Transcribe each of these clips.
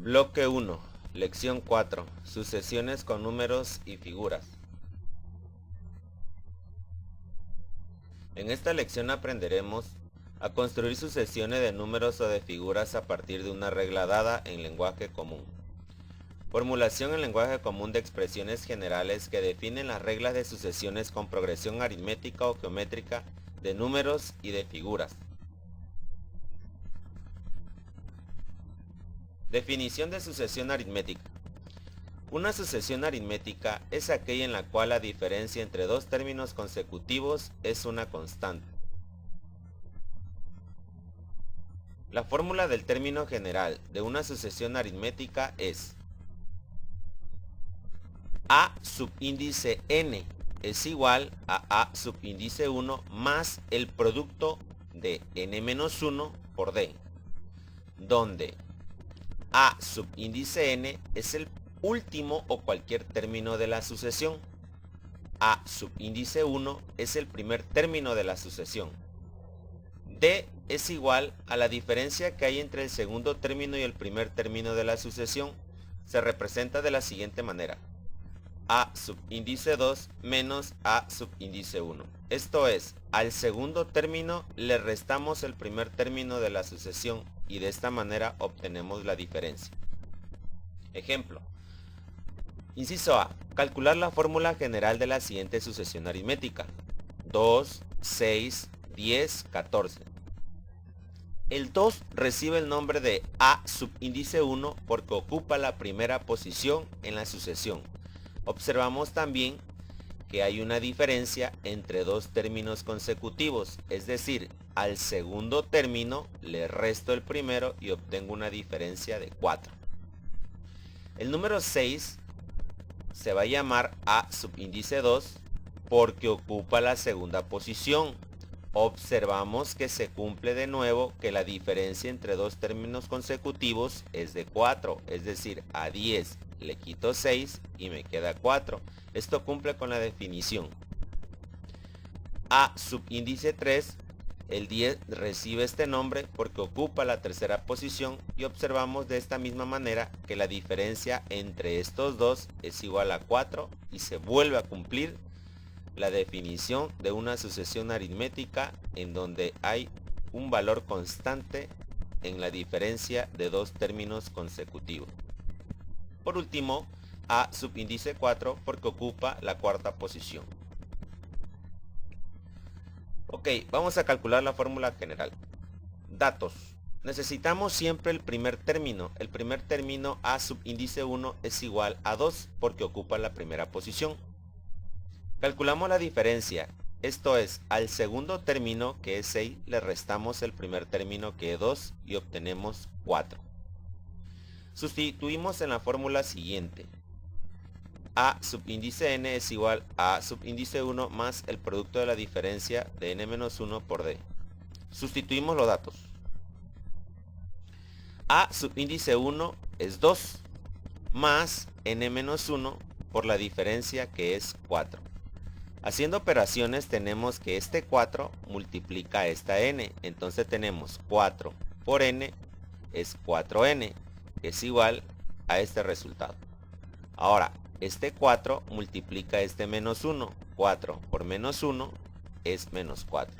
Bloque 1, lección 4, sucesiones con números y figuras. En esta lección aprenderemos a construir sucesiones de números o de figuras a partir de una regla dada en lenguaje común. Formulación en lenguaje común de expresiones generales que definen las reglas de sucesiones con progresión aritmética o geométrica de números y de figuras. Definición de sucesión aritmética. Una sucesión aritmética es aquella en la cual la diferencia entre dos términos consecutivos es una constante. La fórmula del término general de una sucesión aritmética es A subíndice n es igual a A subíndice 1 más el producto de n-1 por d, donde A subíndice n es el último o cualquier término de la sucesión. A subíndice 1 es el primer término de la sucesión. D es igual a la diferencia que hay entre el segundo término y el primer término de la sucesión. Se representa de la siguiente manera: A subíndice 2 menos A subíndice 1. Esto es, al segundo término le restamos el primer término de la sucesión y de esta manera obtenemos la diferencia. Ejemplo. Inciso A. Calcular la fórmula general de la siguiente sucesión aritmética. 2, 6, 10, 14. El 2 recibe el nombre de A subíndice 1 porque ocupa la primera posición en la sucesión. Observamos también que hay una diferencia entre dos términos consecutivos, es decir, al segundo término le resto el primero y obtengo una diferencia de 4. El número 6 se va a llamar A subíndice 2 porque ocupa la segunda posición. Observamos que se cumple de nuevo que la diferencia entre dos términos consecutivos es de 4, es decir, a 10 le quito 6 y me queda 4. Esto cumple con la definición. A subíndice 3, el 10 recibe este nombre porque ocupa la tercera posición y observamos de esta misma manera que la diferencia entre estos dos es igual a 4 y se vuelve a cumplir la definición de una sucesión aritmética en donde hay un valor constante en la diferencia de dos términos consecutivos. Por último, A subíndice 4 porque ocupa la cuarta posición. Ok, vamos a calcular la fórmula general. Datos. Necesitamos siempre el primer término. El primer término A subíndice 1 es igual a 2 porque ocupa la primera posición. Calculamos la diferencia, esto es, al segundo término que es 6 le restamos el primer término que es 2 y obtenemos 4. Sustituimos en la fórmula siguiente. A subíndice n es igual a subíndice 1 más el producto de la diferencia de n-1 por d. Sustituimos los datos. A subíndice 1 es 2 más n-1 por la diferencia que es 4. Haciendo operaciones tenemos que este 4 multiplica a esta n, entonces tenemos 4 por n es 4n, que es igual a este resultado. Ahora, este 4 multiplica este menos 1, 4 por menos 1 es menos 4.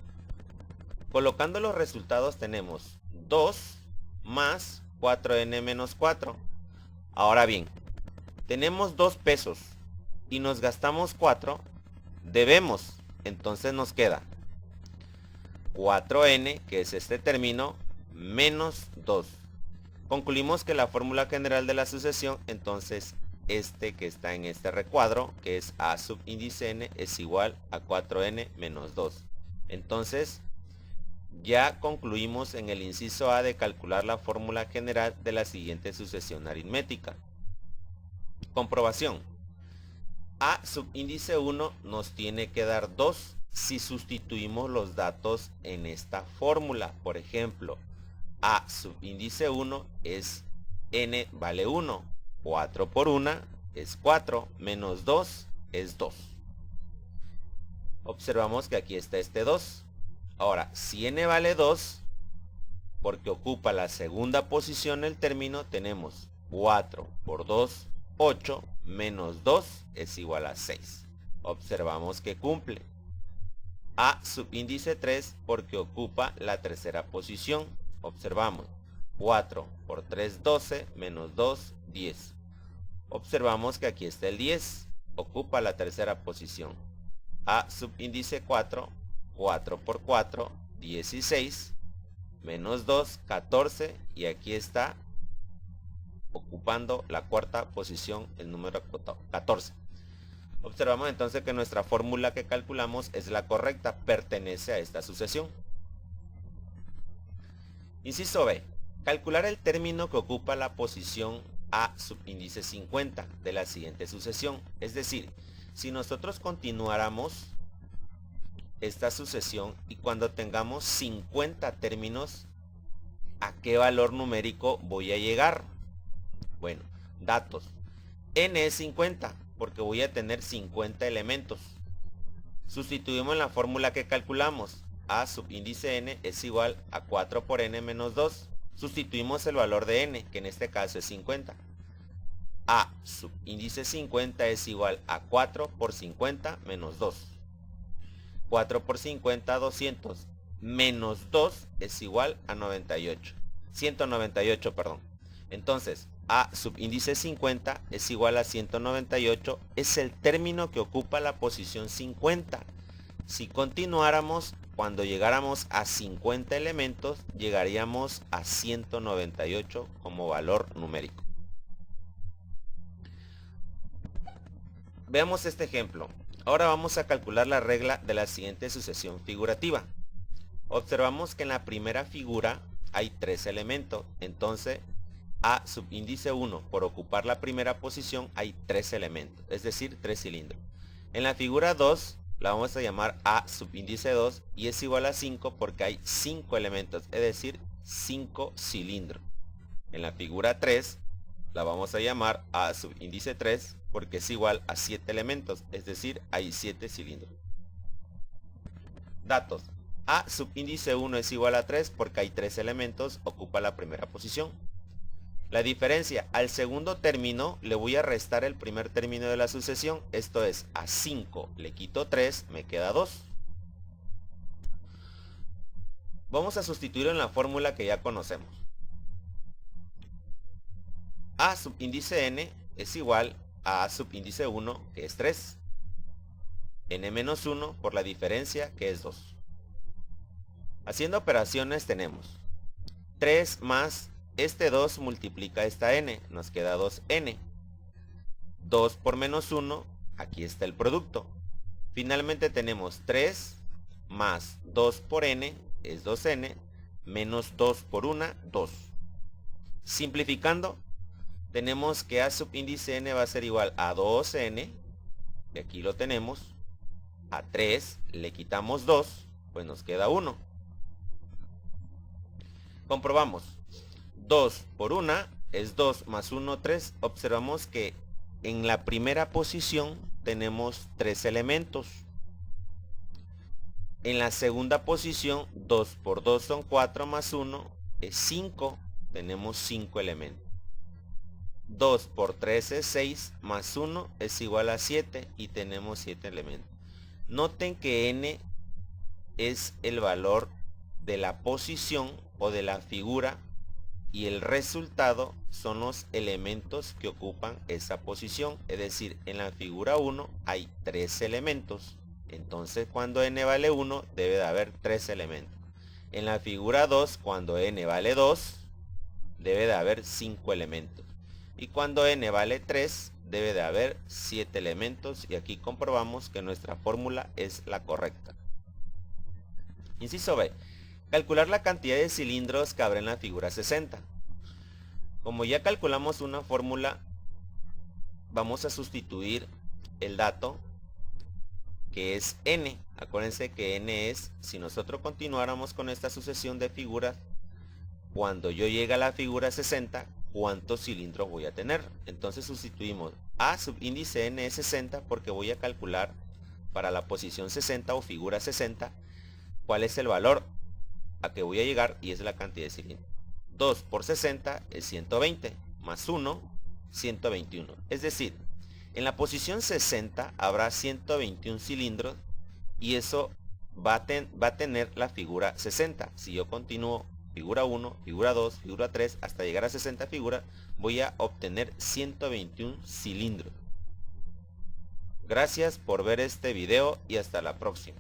Colocando los resultados tenemos 2 más 4n menos 4. Ahora bien, tenemos 2 pesos y nos gastamos 4, debemos, entonces nos queda 4n, que es este término, menos 2. Concluimos que la fórmula general de la sucesión, entonces este que está en este recuadro, que es A subíndice n, es igual a 4n menos 2. Entonces, ya concluimos en el inciso A de calcular la fórmula general de la siguiente sucesión aritmética. Comprobación. A subíndice 1 nos tiene que dar 2 si sustituimos los datos en esta fórmula. Por ejemplo, A subíndice 1 es n vale 1, 4 por 1 es 4, menos 2 es 2. Observamos que aquí está este 2. Ahora, si n vale 2, porque ocupa la segunda posición el término, tenemos 4 por 2, 8, menos 2 es igual a 6. Observamos que cumple. A subíndice 3 porque ocupa la tercera posición. Observamos 4 por 3, 12, menos 2, 10. Observamos que aquí está el 10, ocupa la tercera posición. A subíndice 4, 4 por 4, 16, menos 2, 14, y aquí está ocupando la cuarta posición el número 14. Observamos entonces que nuestra fórmula que calculamos es la correcta, pertenece a esta sucesión. Inciso B. Calcular el término que ocupa la posición A subíndice 50 de la siguiente sucesión. Es decir, si nosotros continuáramos esta sucesión y cuando tengamos 50 términos, ¿a qué valor numérico voy a llegar? Bueno, datos. N es 50 porque voy a tener 50 elementos. Sustituimos en la fórmula que calculamos. A subíndice n es igual a 4 por n menos 2. Sustituimos el valor de n, que en este caso es 50. A subíndice 50 es igual a 4 por 50 menos 2. 4 por 50, 200. Menos 2 es igual a 98. 198, perdón. Entonces, A subíndice 50 es igual a 198. Es el término que ocupa la posición 50. Si continuáramos, cuando llegáramos a 50 elementos, llegaríamos a 198 como valor numérico. Veamos este ejemplo. Ahora vamos a calcular la regla de la siguiente sucesión figurativa. Observamos que en la primera figura hay 3 elementos. Entonces, A subíndice 1, por ocupar la primera posición, hay 3 elementos, es decir, 3 cilindros. En la figura 2, la vamos a llamar A subíndice 2 y es igual a 5 porque hay 5 elementos, es decir, 5 cilindros. En la figura 3, la vamos a llamar A subíndice 3 porque es igual a 7 elementos, es decir, hay 7 cilindros. Datos. A subíndice 1 es igual a 3 porque hay 3 elementos, ocupa la primera posición. La diferencia, al segundo término le voy a restar el primer término de la sucesión, esto es, a 5 le quito 3, me queda 2. Vamos a sustituir en la fórmula que ya conocemos. A subíndice n es igual a subíndice 1, que es 3. n menos 1 por la diferencia, que es 2. Haciendo operaciones tenemos 3 más este 2 multiplica esta n, nos queda 2n. 2 por menos 1, aquí está el producto. Finalmente tenemos 3 más 2 por n, es 2n, menos 2 por 1, 2. Simplificando, tenemos que A subíndice n va a ser igual a 2n, y aquí lo tenemos. A 3 le quitamos 2, pues nos queda 1. Comprobamos. 2 por 1 es 2 más 1, 3. Observamos que en la primera posición tenemos 3 elementos. En la segunda posición, 2 por 2 son 4 más 1 es 5. Tenemos 5 elementos. 2 por 3 es 6 más 1 es igual a 7 y tenemos 7 elementos. Noten que n es el valor de la posición o de la figura y el resultado son los elementos que ocupan esa posición. Es decir, en la figura 1 hay 3 elementos. Entonces cuando n vale 1 debe de haber 3 elementos. En la figura 2, cuando n vale 2, debe de haber 5 elementos. Y cuando n vale 3, debe de haber 7 elementos. Y aquí comprobamos que nuestra fórmula es la correcta. Inciso B. Calcular la cantidad de cilindros que habrá en la figura 60. Como ya calculamos una fórmula, vamos a sustituir el dato que es n. Acuérdense que n es, si nosotros continuáramos con esta sucesión de figuras, cuando yo llegue a la figura 60, ¿cuántos cilindros voy a tener? Entonces sustituimos A subíndice n es 60 porque voy a calcular para la posición 60 o figura 60 cuál es el valor a que voy a llegar y es la cantidad de cilindros. 2 por 60 es 120 más 1 121. Es decir, en la posición 60 habrá 121 cilindros y eso va a tener la figura 60. Si yo continúo figura 1, figura 2, figura 3, hasta llegar a 60 figuras, voy a obtener 121 cilindros. Gracias por ver este video y hasta la próxima.